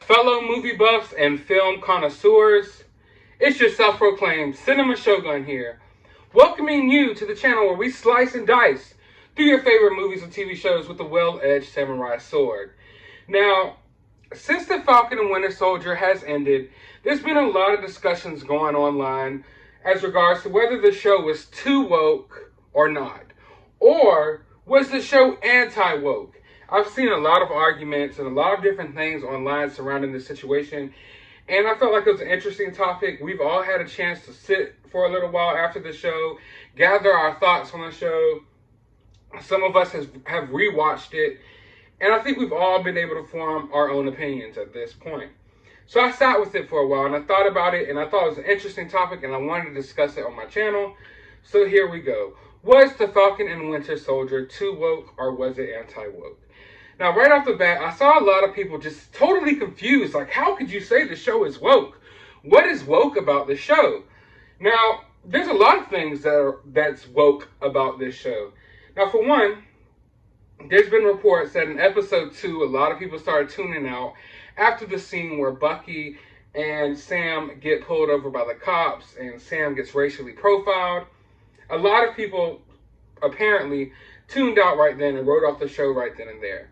Fellow movie buffs and film connoisseurs, it's your self-proclaimed Cinema Shogun here, welcoming you to the channel where we slice and dice through your favorite movies and TV shows with a well-edged samurai sword. Now, since the Falcon and Winter Soldier has ended, there's been a lot of discussions going online as regards to whether the show was too woke or not. Or was the show anti-woke? I've seen a lot of arguments and a lot of different things online surrounding this situation, and I felt like it was an interesting topic. We've all had a chance to sit for a little while after the show, gather our thoughts on the show. Some of us have rewatched it, and I think we've all been able to form our own opinions at this point. So I sat with it for a while, and I thought about it, and I thought it was an interesting topic, and I wanted to discuss it on my channel. So here we go. Was the Falcon and Winter Soldier too woke, or was it anti-woke? Now, right off the bat, I saw a lot of people just totally confused. Like, how could you say the show is woke? What is woke about the show? Now, there's a lot of things that's woke about this show. Now, for one, there's been reports that in episode 2, a lot of people started tuning out after the scene where Bucky and Sam get pulled over by the cops and Sam gets racially profiled. A lot of people apparently tuned out right then and wrote off the show right then and there.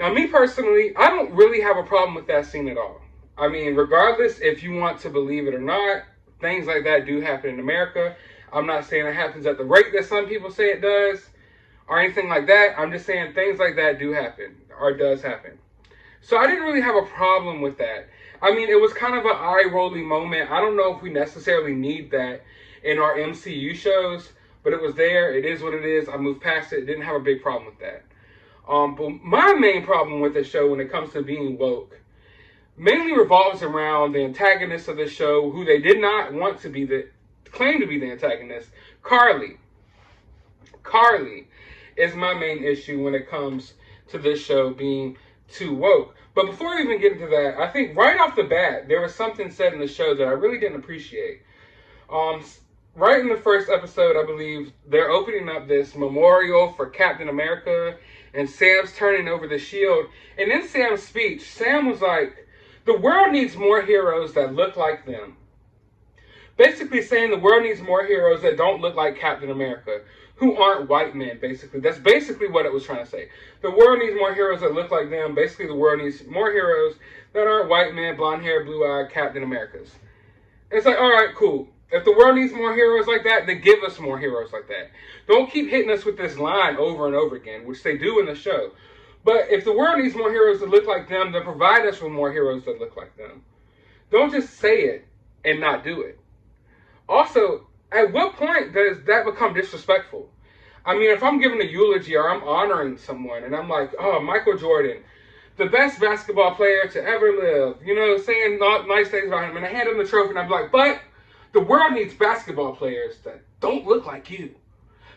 Now, me personally, I don't really have a problem with that scene at all. I mean, regardless if you want to believe it or not, things like that do happen in America. I'm not saying it happens at the rate that some people say it does or anything like that. I'm just saying things like that do happen or does happen. So I didn't really have a problem with that. I mean, it was kind of an eye-rolling moment. I don't know if we necessarily need that in our MCU shows, but it was there. It is what it is. I moved past it. Didn't have a big problem with that. But my main problem with the show when it comes to being woke mainly revolves around the antagonist of the show, who they did not want to be claim to be the antagonist, Karli. Karli is my main issue when it comes to this show being too woke. But before we even get into that, I think right off the bat, there was something said in the show that I really didn't appreciate. Right in the first episode, I believe, they're opening up this memorial for Captain America, and Sam's turning over the shield. And in Sam's speech, Sam was like, the world needs more heroes that look like them. Basically saying the world needs more heroes that don't look like Captain America, who aren't white men, basically. That's basically what it was trying to say. The world needs more heroes that look like them. Basically, the world needs more heroes that aren't white men, blonde hair, blue-eyed Captain Americas. And it's like, all right, cool. If the world needs more heroes like that, then give us more heroes like that. Don't keep hitting us with this line over and over again, which they do in the show. But if the world needs more heroes that look like them, then provide us with more heroes that look like them. Don't just say it and not do it. Also, at what point does that become disrespectful? I mean, if I'm giving a eulogy or I'm honoring someone and I'm like, oh, Michael Jordan, the best basketball player to ever live, you know, saying nice things about him, and I hand him the trophy and I'm like, but the world needs basketball players that don't look like you.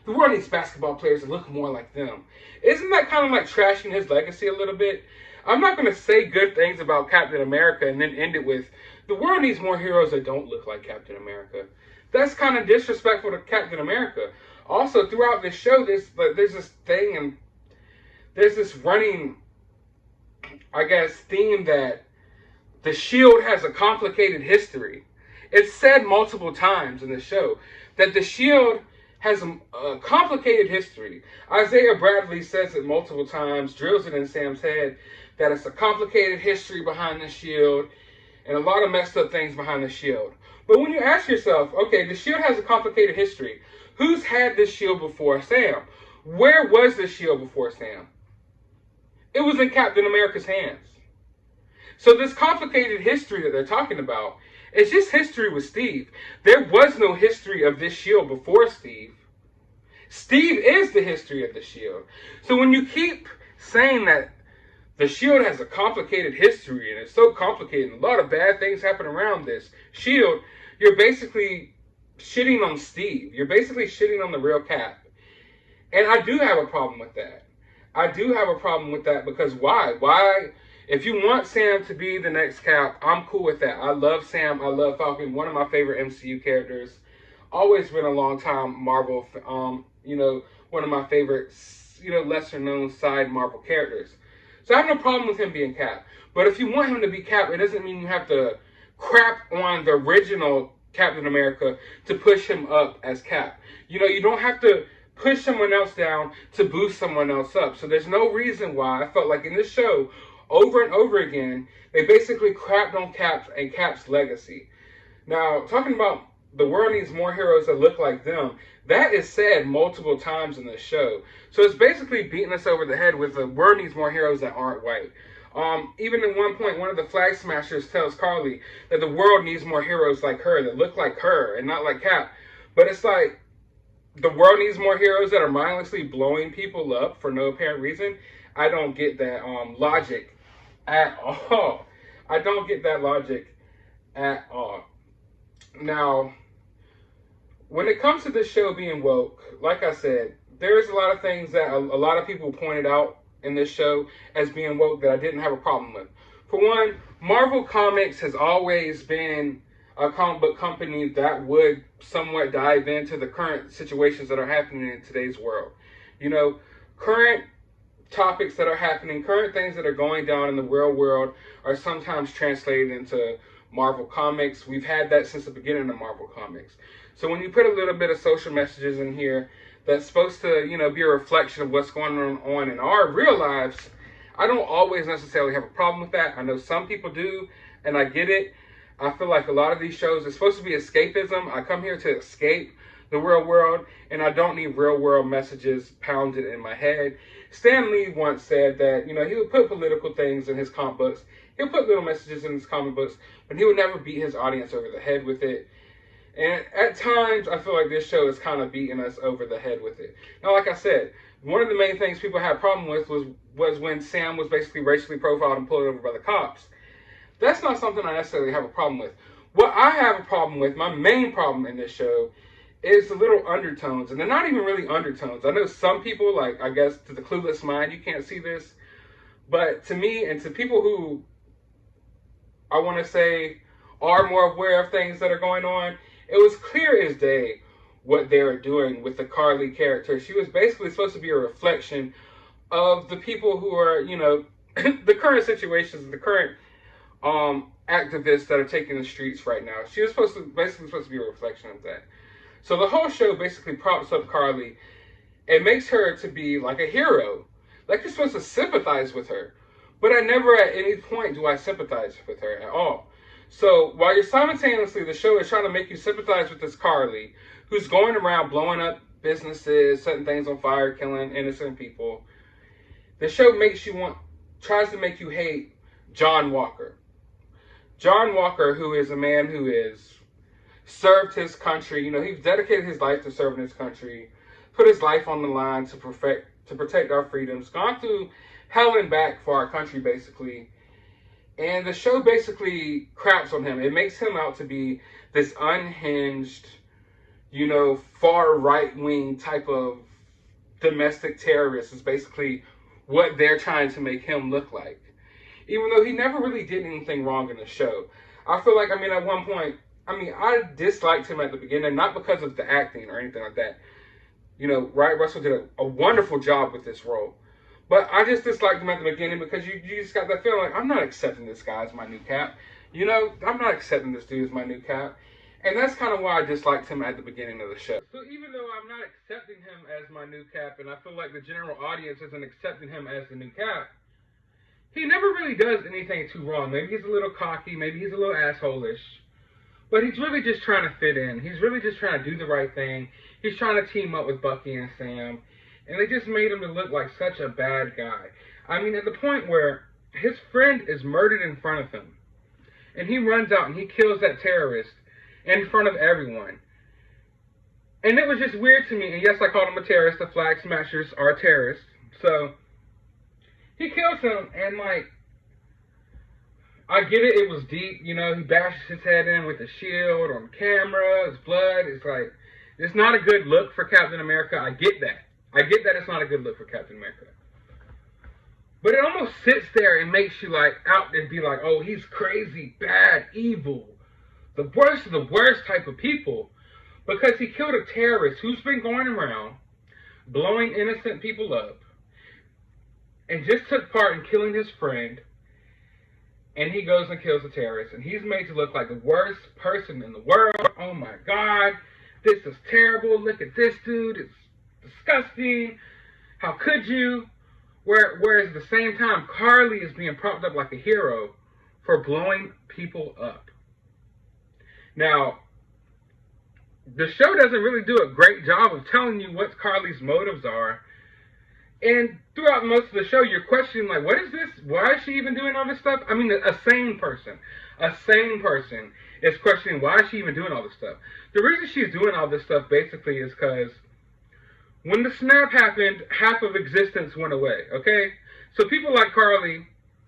The world needs basketball players that look more like them. Isn't that kind of like trashing his legacy a little bit? I'm not going to say good things about Captain America and then end it with, the world needs more heroes that don't look like Captain America. That's kind of disrespectful to Captain America. Also, throughout this show, there's this thing, and there's this running, I guess, theme that the SHIELD has a complicated history. It's said multiple times in the show that the SHIELD has a complicated history. Isaiah Bradley says it multiple times, drills it in Sam's head, that it's a complicated history behind the SHIELD and a lot of messed up things behind the SHIELD. But when you ask yourself, okay, the SHIELD has a complicated history. Who's had this SHIELD before Sam? Where was the SHIELD before Sam? It was in Captain America's hands. So this complicated history that they're talking about, it's just history with Steve. There was no history of this SHIELD before Steve. Steve is the history of the SHIELD. So when you keep saying that the SHIELD has a complicated history and it's so complicated and a lot of bad things happen around this SHIELD, you're basically shitting on Steve. You're basically shitting on the real Cap. And I do have a problem with that. I do have a problem with that because why? Why? If you want Sam to be the next Cap, I'm cool with that. I love Sam. I love Falcon. One of my favorite MCU characters. Always been a long time Marvel, one of my favorite, lesser known side Marvel characters. So I have no problem with him being Cap. But if you want him to be Cap, it doesn't mean you have to crap on the original Captain America to push him up as Cap. You know, you don't have to push someone else down to boost someone else up. So there's no reason why I felt like in this show, over and over again, they basically crapped on Cap and Cap's legacy. Now, talking about the world needs more heroes that look like them, that is said multiple times in this show. So it's basically beating us over the head with the world needs more heroes that aren't white. Even at one point, one of the Flag Smashers tells Karli that the world needs more heroes like her, that look like her and not like Cap. But it's like, the world needs more heroes that are mindlessly blowing people up for no apparent reason. I don't get that logic at all. I don't get that logic at all. Now, when it comes to this show being woke, like I said, there's a lot of things that a lot of people pointed out in this show as being woke that I didn't have a problem with. For one, Marvel Comics has always been a comic book company that would somewhat dive into the current situations that are happening in today's world. You know, current topics that are happening, current things that are going down in the real world are sometimes translated into Marvel Comics. We've had that since the beginning of Marvel Comics. So when you put a little bit of social messages in here that's supposed to, you know, be a reflection of what's going on in our real lives, I don't always necessarily have a problem with that. I know some people do, and I get it. I feel like a lot of these shows are supposed to be escapism. I come here to escape the real world, and I don't need real world messages pounded in my head. Stan Lee once said that, you know, he would put political things in his comic books. He'll put little messages in his comic books, but he would never beat his audience over the head with it. And at times, I feel like this show is kind of beating us over the head with it. Now, like I said, one of the main things people had a problem with was when Sam was basically racially profiled and pulled over by the cops. That's not something I necessarily have a problem with. What I have a problem with, my main problem in this show, is the little undertones. And they're not even really undertones. I know some people, like, I guess, to the clueless mind, you can't see this. But to me, and to people who, I want to say, are more aware of things that are going on, it was clear as day what they were doing with the Karli character. She was basically supposed to be a reflection of the people who are, you know, the current situations, the current activists that are taking the streets right now. She was basically supposed to be a reflection of that. So the whole show basically props up Karli and makes her to be like a hero. Like you're supposed to sympathize with her. But I never at any point do I sympathize with her at all. So while you're simultaneously, the show is trying to make you sympathize with this Karli, who's going around blowing up businesses, setting things on fire, killing innocent people, the show tries to make you hate John Walker. John Walker, who is a man who is served his country, you know, he's dedicated his life to serving his country, put his life on the line to protect our freedoms, gone through hell and back for our country, basically. And the show basically craps on him. It makes him out to be this unhinged, you know, far right-wing type of domestic terrorist is basically what they're trying to make him look like. Even though he never really did anything wrong in the show. I feel like, at one point, I disliked him at the beginning, not because of the acting or anything like that. You know, Ryan Russell did a wonderful job with this role. But I just disliked him at the beginning because you just got that feeling like, I'm not accepting this guy as my new Cap. You know, I'm not accepting this dude as my new Cap. And that's kind of why I disliked him at the beginning of the show. So even though I'm not accepting him as my new Cap, and I feel like the general audience isn't accepting him as the new Cap, he never really does anything too wrong. Maybe he's a little cocky, maybe he's a little asshole-ish. But he's really just trying to fit in. He's really just trying to do the right thing. He's trying to team up with Bucky and Sam. And they just made him to look like such a bad guy. At the point where his friend is murdered in front of him. And he runs out and he kills that terrorist in front of everyone. And it was just weird to me. And yes, I called him a terrorist. The Flag Smashers are terrorists. So he kills him and I get it, it was deep, you know, he bashes his head in with a shield on camera, his blood, it's not a good look for Captain America, I get that it's not a good look for Captain America. But it almost sits there and makes you out and be like, oh, he's crazy, bad, evil, the worst of the worst type of people, because he killed a terrorist who's been going around blowing innocent people up, and just took part in killing his friend, and he goes and kills a terrorist, and he's made to look like the worst person in the world. Oh my God, this is terrible. Look at this dude. It's disgusting. How could you? Whereas at the same time, Karli is being propped up like a hero for blowing people up. Now, the show doesn't really do a great job of telling you what Karli's motives are. And throughout most of the show, you're questioning, like, what is this? Why is she even doing all this stuff? I mean, a sane person is questioning, why is she even doing all this stuff? The reason she's doing all this stuff, basically, is because when the snap happened, half of existence went away, okay? So people like Karli,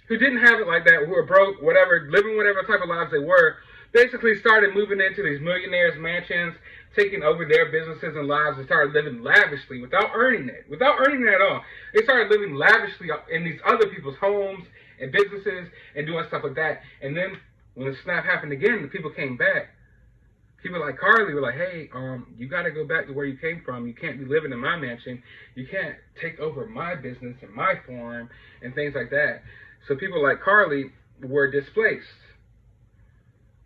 who didn't have it like that, who were broke, whatever, living whatever type of lives they were, basically started moving into these millionaires' mansions, taking over their businesses and lives, and started living lavishly without earning it. Without earning it at all. They started living lavishly in these other people's homes and businesses and doing stuff like that. And then when the snap happened again, the people came back. People like Karli were like, hey, you got to go back to where you came from. You can't be living in my mansion. You can't take over my business and my farm and things like that. So people like Karli were displaced.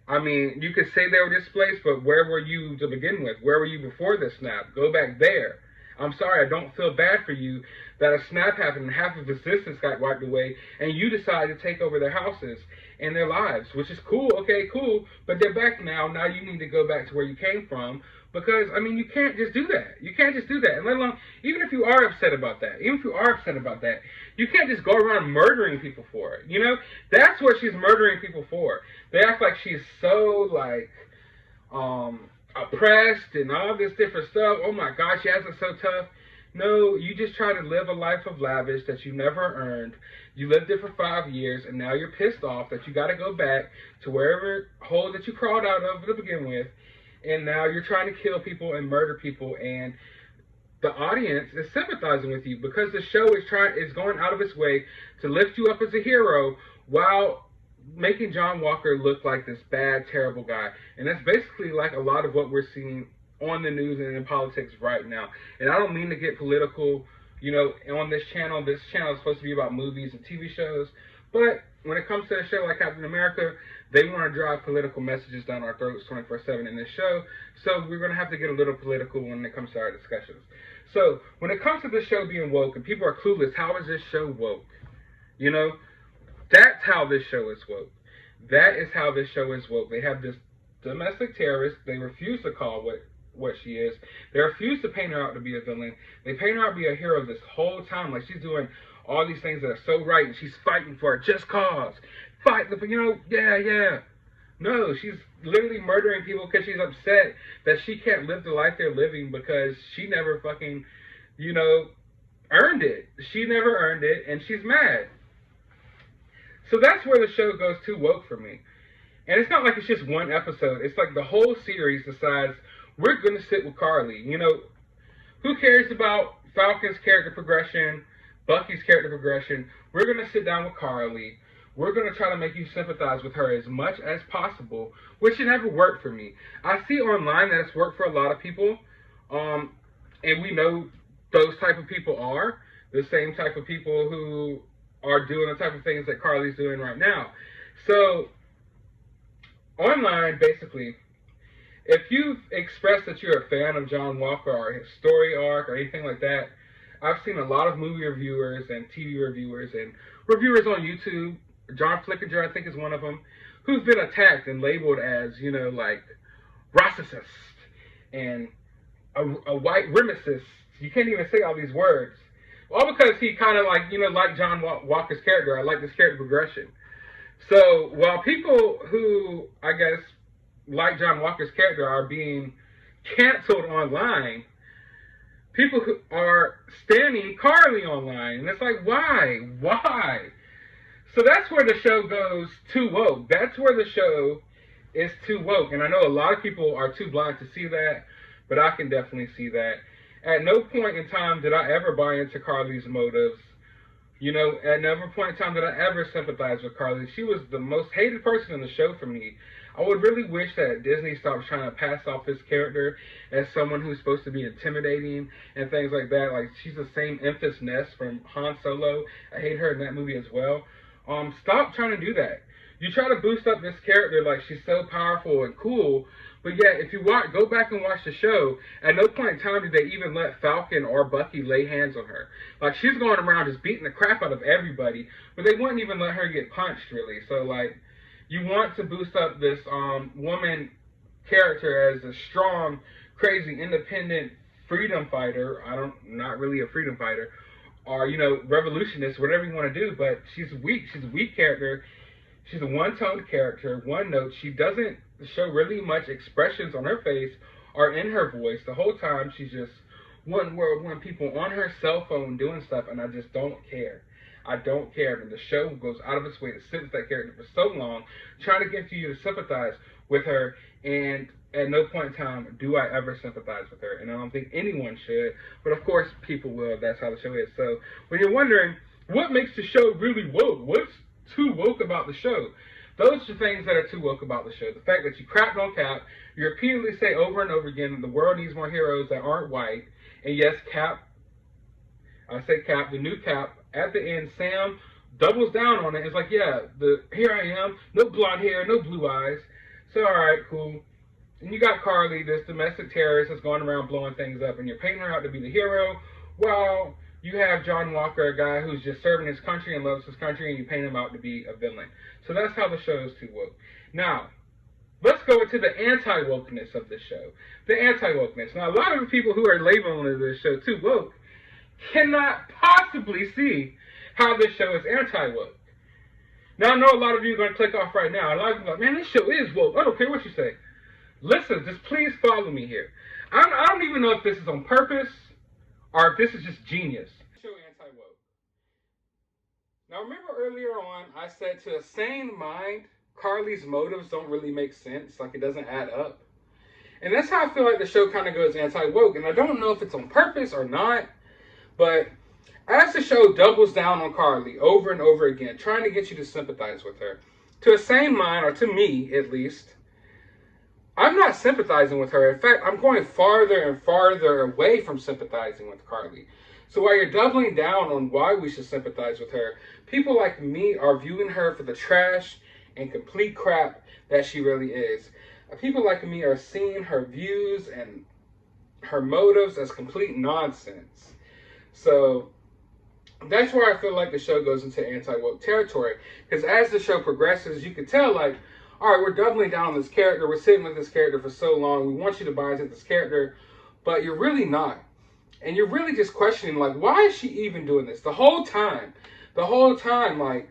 I mean, you could say they were displaced, but where were you to begin with? Where were you before the snap? Go back there. I'm sorry, I don't feel bad for you that a snap happened and half of existence got wiped away, and you decided to take over their houses and their lives, which is cool. Okay, cool, but they're back now. Now you need to go back to where you came from, because, I mean, you can't just do that. You can't just do that. And let alone, even if you are upset about that, you can't just go around murdering people for it. You know, that's what she's murdering people for. They act like she's so, like, oppressed and all this different stuff. Oh my gosh, she has it so tough. No, you just try to live a life of lavish that you never earned. You lived it for 5 years, and now you're pissed off that you got to go back to wherever hole that you crawled out of to begin with, and now you're trying to kill people and murder people, and the audience is sympathizing with you because the show is going out of its way to lift you up as a hero while making John Walker look like this bad, terrible guy. And that's basically like a lot of what we're seeing on the news and in politics right now. And I don't mean to get political, you know, on this channel. This channel is supposed to be about movies and TV shows. But when it comes to a show like Captain America, they want to drive political messages down our throats 24/7 in this show. So we're going to have to get a little political when it comes to our discussions. So when it comes to this show being woke and people are clueless, how is this show woke? You know, that's how this show is woke. That is how this show is woke. They have this domestic terrorist. They refuse to call what she is. They refuse to paint her out to be a villain. They paint her out to be a hero this whole time. Like she's doing all these things that are so right, and she's fighting for a just cause. Fight the, you know, yeah. No, she's literally murdering people because she's upset that she can't live the life they're living because she never fucking, you know, earned it. She never earned it, and she's mad. So that's where the show goes too woke for me. And it's not like it's just one episode. It's like the whole series decides, we're going to sit with Karli. You know, who cares about Falcon's character progression, Bucky's character progression? We're going to sit down with Karli. We're going to try to make you sympathize with her as much as possible, which it never worked for me. I see online that it's worked for a lot of people, and we know those type of people are the same type of people who are doing the type of things that Karli's doing right now. So, online, basically, if you've expressed that you're a fan of John Walker or his story arc or anything like that, I've seen a lot of movie reviewers and TV reviewers and reviewers on YouTube, John Flickinger, I think, is one of them, who've been attacked and labeled as, you know, like, racist and a white remicist. You can't even say all these words. All because he kind of, like, you know, like John Walker's character. I like this character progression. So while people who, I guess, like John Walker's character are being canceled online, people who are standing Karli online. And it's like, why? Why? So that's where the show goes too woke. That's where the show is too woke. And I know a lot of people are too blind to see that, but I can definitely see that. At no point in time did I ever buy into Karli's motives You know, at never point in time did I ever sympathize with Karli. She was the most hated person in the show for me. I would really wish that Disney stopped trying to pass off this character as someone who's supposed to be intimidating and things like that. Like, she's the same Empress Ness from Han Solo. I hate her in that movie as well. Stop trying to do that. You try to boost up this character like she's so powerful and cool, but yet if you go back and watch the show, at no point in time did they even let Falcon or Bucky lay hands on her. Like, she's going around just beating the crap out of everybody, but they wouldn't even let her get punched, really. So, like, you want to boost up this woman character as a strong, crazy, independent freedom fighter. Not really a freedom fighter, or, you know, revolutionist, whatever you want to do, but she's weak. She's a weak character. She's a one-toned character, one note. She doesn't show really much expressions on her face or in her voice. The whole time she's just one world, one people on her cell phone doing stuff, and I just don't care. I don't care. And the show goes out of its way to sit with that character for so long, trying to get you to sympathize with her, and at no point in time do I ever sympathize with her. And I don't think anyone should, but of course people will. That's how the show is. So when you're wondering what makes the show really woke, what's too woke about the show, those are things that are too woke about the show. The fact that you crapped on Cap, you repeatedly say over and over again that the world needs more heroes that aren't white, and yes, Cap, I say Cap, the new Cap, at the end, Sam doubles down on it. It's like, yeah, here I am, no blonde hair, no blue eyes. So, all right, cool. And you got Karli, this domestic terrorist that's going around blowing things up, and you're painting her out to be the hero, while you have John Walker, a guy who's just serving his country and loves his country, and you paint him out to be a villain. So that's how the show is too woke. Now, let's go into the anti-wokeness of this show. The anti-wokeness. Now, a lot of the people who are labeling this show too woke cannot possibly see how this show is anti-woke. Now, I know a lot of you are going to click off right now. A lot of you are like, man, this show is woke. I don't care what you say. Listen, just please follow me here. I don't even know if this is on purpose or if this is just genius. Show anti-woke. Now, remember earlier on, I said to a sane mind, Karli's motives don't really make sense. Like, it doesn't add up. And that's how I feel like the show kind of goes anti-woke. And I don't know if it's on purpose or not. But as the show doubles down on Karli over and over again, trying to get you to sympathize with her, to a sane mind, or to me at least, I'm not sympathizing with her. In fact, I'm going farther and farther away from sympathizing with Karli. So while you're doubling down on why we should sympathize with her, people like me are viewing her for the trash and complete crap that she really is. People like me are seeing her views and her motives as complete nonsense. So that's where I feel like the show goes into anti-woke territory. Because as the show progresses, you can tell, like, all right, we're doubling down on this character. We're sitting with this character for so long. We want you to buy into this character, but you're really not. And you're really just questioning, like, why is she even doing this? The whole time, like,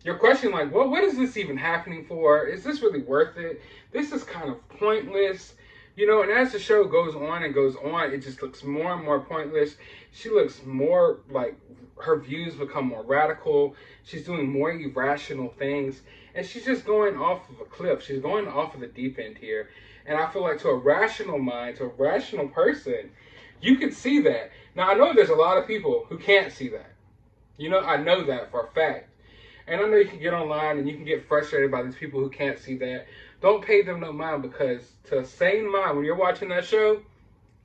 you're questioning, like, well, what is this even happening for? Is this really worth it? This is kind of pointless. You know, and as the show goes on and goes on, it just looks more and more pointless. She looks more like her views become more radical. She's doing more irrational things. And she's just going off of a cliff. She's going off of the deep end here. And I feel like to a rational mind, to a rational person, you can see that. Now, I know there's a lot of people who can't see that. You know, I know that for a fact. And I know you can get online and you can get frustrated by these people who can't see that. Don't pay them no mind, because to a sane mind, when you're watching that show,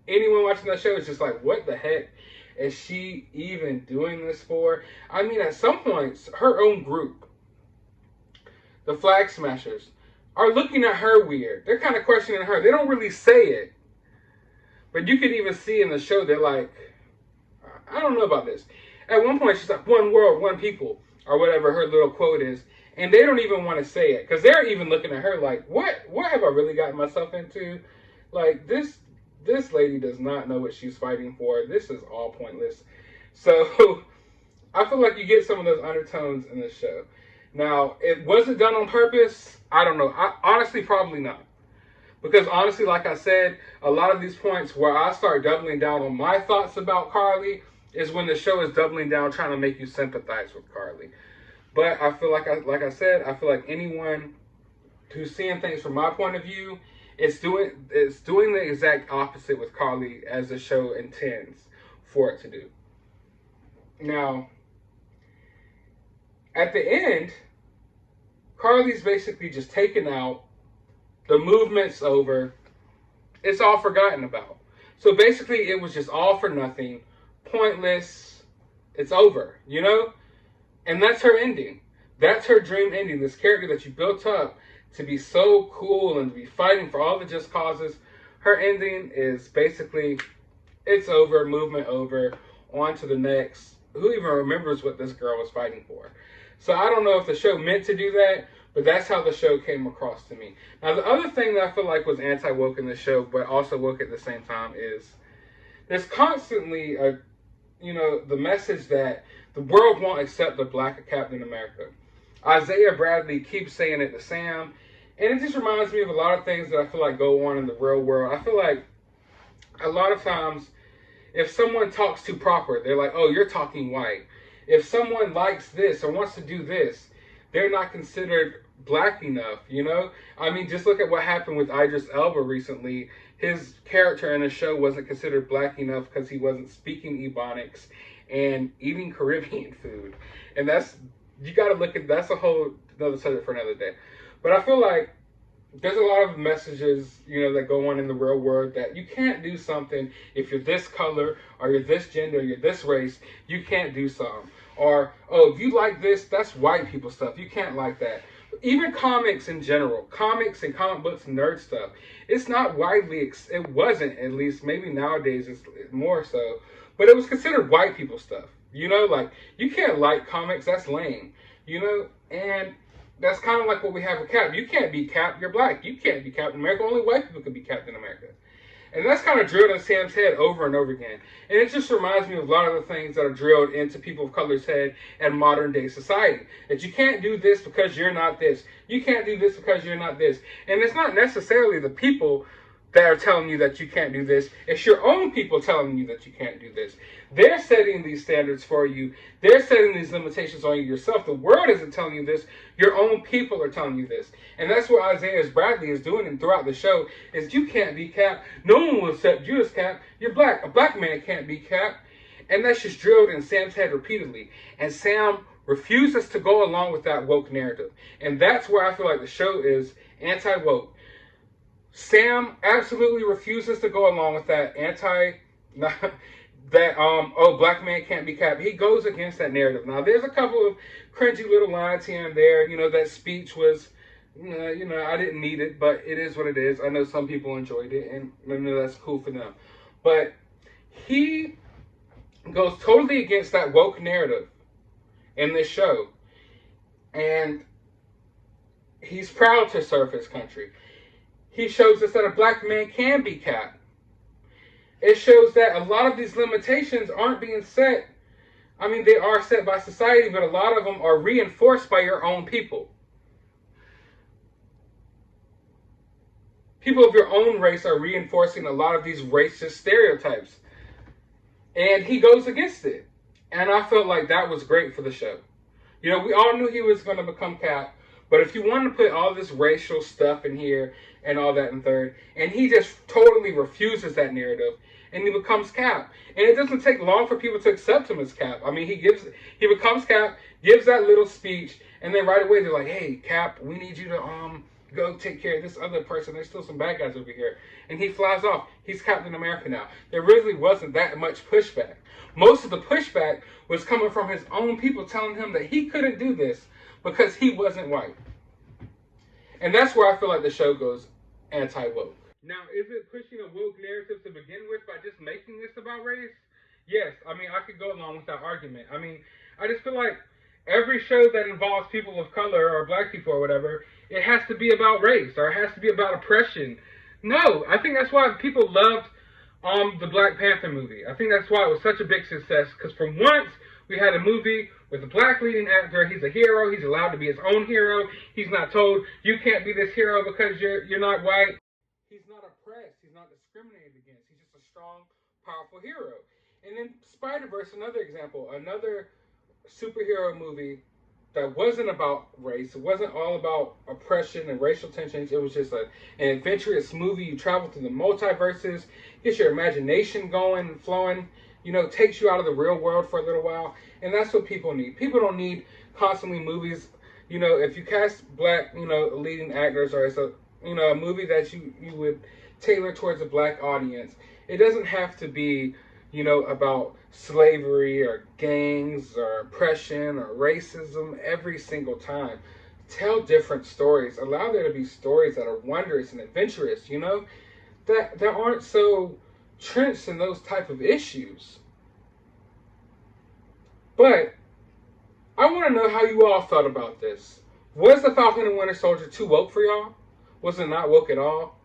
anyone watching that show is just like, what the heck is she even doing this for? I mean, at some points, her own group, the Flag Smashers, are looking at her weird. They're kind of questioning her. They don't really say it. But you can even see in the show, they're like, I don't know about this. At one point, she's like, one world, one people, or whatever her little quote is. And they don't even want to say it, because they're even looking at her like, what have I really gotten myself into? Like, this lady does not know what she's fighting for. This is all pointless. So I feel like you get some of those undertones in this show. Now, was it done on purpose? I don't know. Honestly, probably not. Because honestly, like I said, a lot of these points where I start doubling down on my thoughts about Karli is when the show is doubling down, trying to make you sympathize with Karli. But I feel like I said, I feel like anyone who's seeing things from my point of view, it's doing the exact opposite with Karli as the show intends for it to do. Now, At the end, Karli's basically just taken out. The movement's over. It's all forgotten about. So basically, it was just all for nothing, pointless. It's over, you know? And that's her ending. That's her dream ending. This character that you built up to be so cool and to be fighting for all the just causes. Her ending is basically, it's over, movement over, on to the next. Who even remembers what this girl was fighting for? So I don't know if the show meant to do that, but that's how the show came across to me. Now, the other thing that I feel like was anti-woke in the show, but also woke at the same time, is there's constantly the message that the world won't accept the black Captain America. Isaiah Bradley keeps saying it to Sam, and it just reminds me of a lot of things that I feel like go on in the real world. I feel like a lot of times, if someone talks too proper, they're like, oh, you're talking white. If someone likes this or wants to do this, they're not considered black enough, you know? I mean, just look at what happened with Idris Elba recently. His character in the show wasn't considered black enough because he wasn't speaking Ebonics and eating Caribbean food. And you got to look at, that's a whole another subject for another day. But I feel like there's a lot of messages, that go on in the real world that you can't do something if you're this color or you're this gender or you're this race, you can't do something. Or, oh, if you like this, that's white people stuff. You can't like that. Even comics in general, comics and comic books and nerd stuff, it's not widely, it wasn't at least, maybe nowadays it's more so, but it was considered white people stuff. Like, you can't like comics, that's lame, and that's kind of like what we have with Cap. You can't be Cap, you're black. You can't be Captain America, only white people can be Captain America. And that's kind of drilled in Sam's head over and over again. And it just reminds me of a lot of the things that are drilled into people of color's head in modern day society. That you can't do this because you're not this. You can't do this because you're not this. And it's not necessarily the people that are telling you that you can't do this. It's your own people telling you that you can't do this. They're setting these standards for you. They're setting these limitations on you yourself. The world isn't telling you this. Your own people are telling you this. And that's what Isaiah Bradley is doing and throughout the show is you can't be Cap. No one will accept you as Cap. You're black. A black man can't be Cap. And that's just drilled in Sam's head repeatedly. And Sam refuses to go along with that woke narrative. And that's where I feel like the show is anti-woke. Sam absolutely refuses to go along with that black man can't be Cap. He goes against that narrative. Now, there's a couple of cringy little lines here and there. That speech was, I didn't need it, but it is what it is. I know some people enjoyed it, and that's cool for them. But he goes totally against that woke narrative in this show. And he's proud to serve his country. He shows us that a black man can be Cap. It shows that a lot of these limitations aren't being set. I mean, they are set by society, but a lot of them are reinforced by your own people. People of your own race are reinforcing a lot of these racist stereotypes. And he goes against it. And I felt like that was great for the show. We all knew he was going to become Cap. But if you want to put all this racial stuff in here and all that in third, and he just totally refuses that narrative, and he becomes Cap. And it doesn't take long for people to accept him as Cap. I mean, he becomes Cap, gives that little speech, and then right away they're like, hey, Cap, we need you to go take care of this other person. There's still some bad guys over here. And he flies off. He's Captain America now. There really wasn't that much pushback. Most of the pushback was coming from his own people telling him that he couldn't do this because he wasn't white. And that's where I feel like the show goes anti-woke. Now, is it pushing a woke narrative to begin with by just making this about race? Yes. I mean, I could go along with that argument. I mean, I just feel like every show that involves people of color or black people or whatever, it has to be about race or it has to be about oppression. No, I think that's why people loved the Black Panther movie. I think that's why it was such a big success, because for once we had a movie with a black leading actor. He's a hero. He's allowed to be his own hero. He's not told, you can't be this hero because you're not white. He's not oppressed. He's not discriminated against. He's just a strong, powerful hero. And then Spider-Verse, another example, another superhero movie that wasn't about race. It wasn't all about oppression and racial tensions. It was just an adventurous movie. You travel through the multiverses, get your imagination going and flowing. takes you out of the real world for a little while. And that's what people need. People don't need constantly movies. If you cast black, leading actors, or it's a movie that you would tailor towards a black audience, it doesn't have to be, about slavery or gangs or oppression or racism every single time. Tell different stories. Allow there to be stories that are wondrous and adventurous, that aren't so trenched in those type of issues. But I want to know how you all thought about this. Was the Falcon and Winter Soldier too woke for y'all? Was it not woke at all?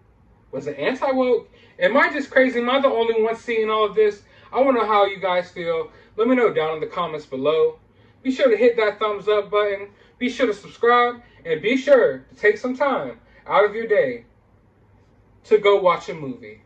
Was it anti-woke? Am I just crazy? Am I the only one seeing all of this? I want to know how you guys feel. Let me know down in the comments below. Be sure to hit that thumbs up button. Be sure to subscribe. And be sure to take some time out of your day to go watch a movie.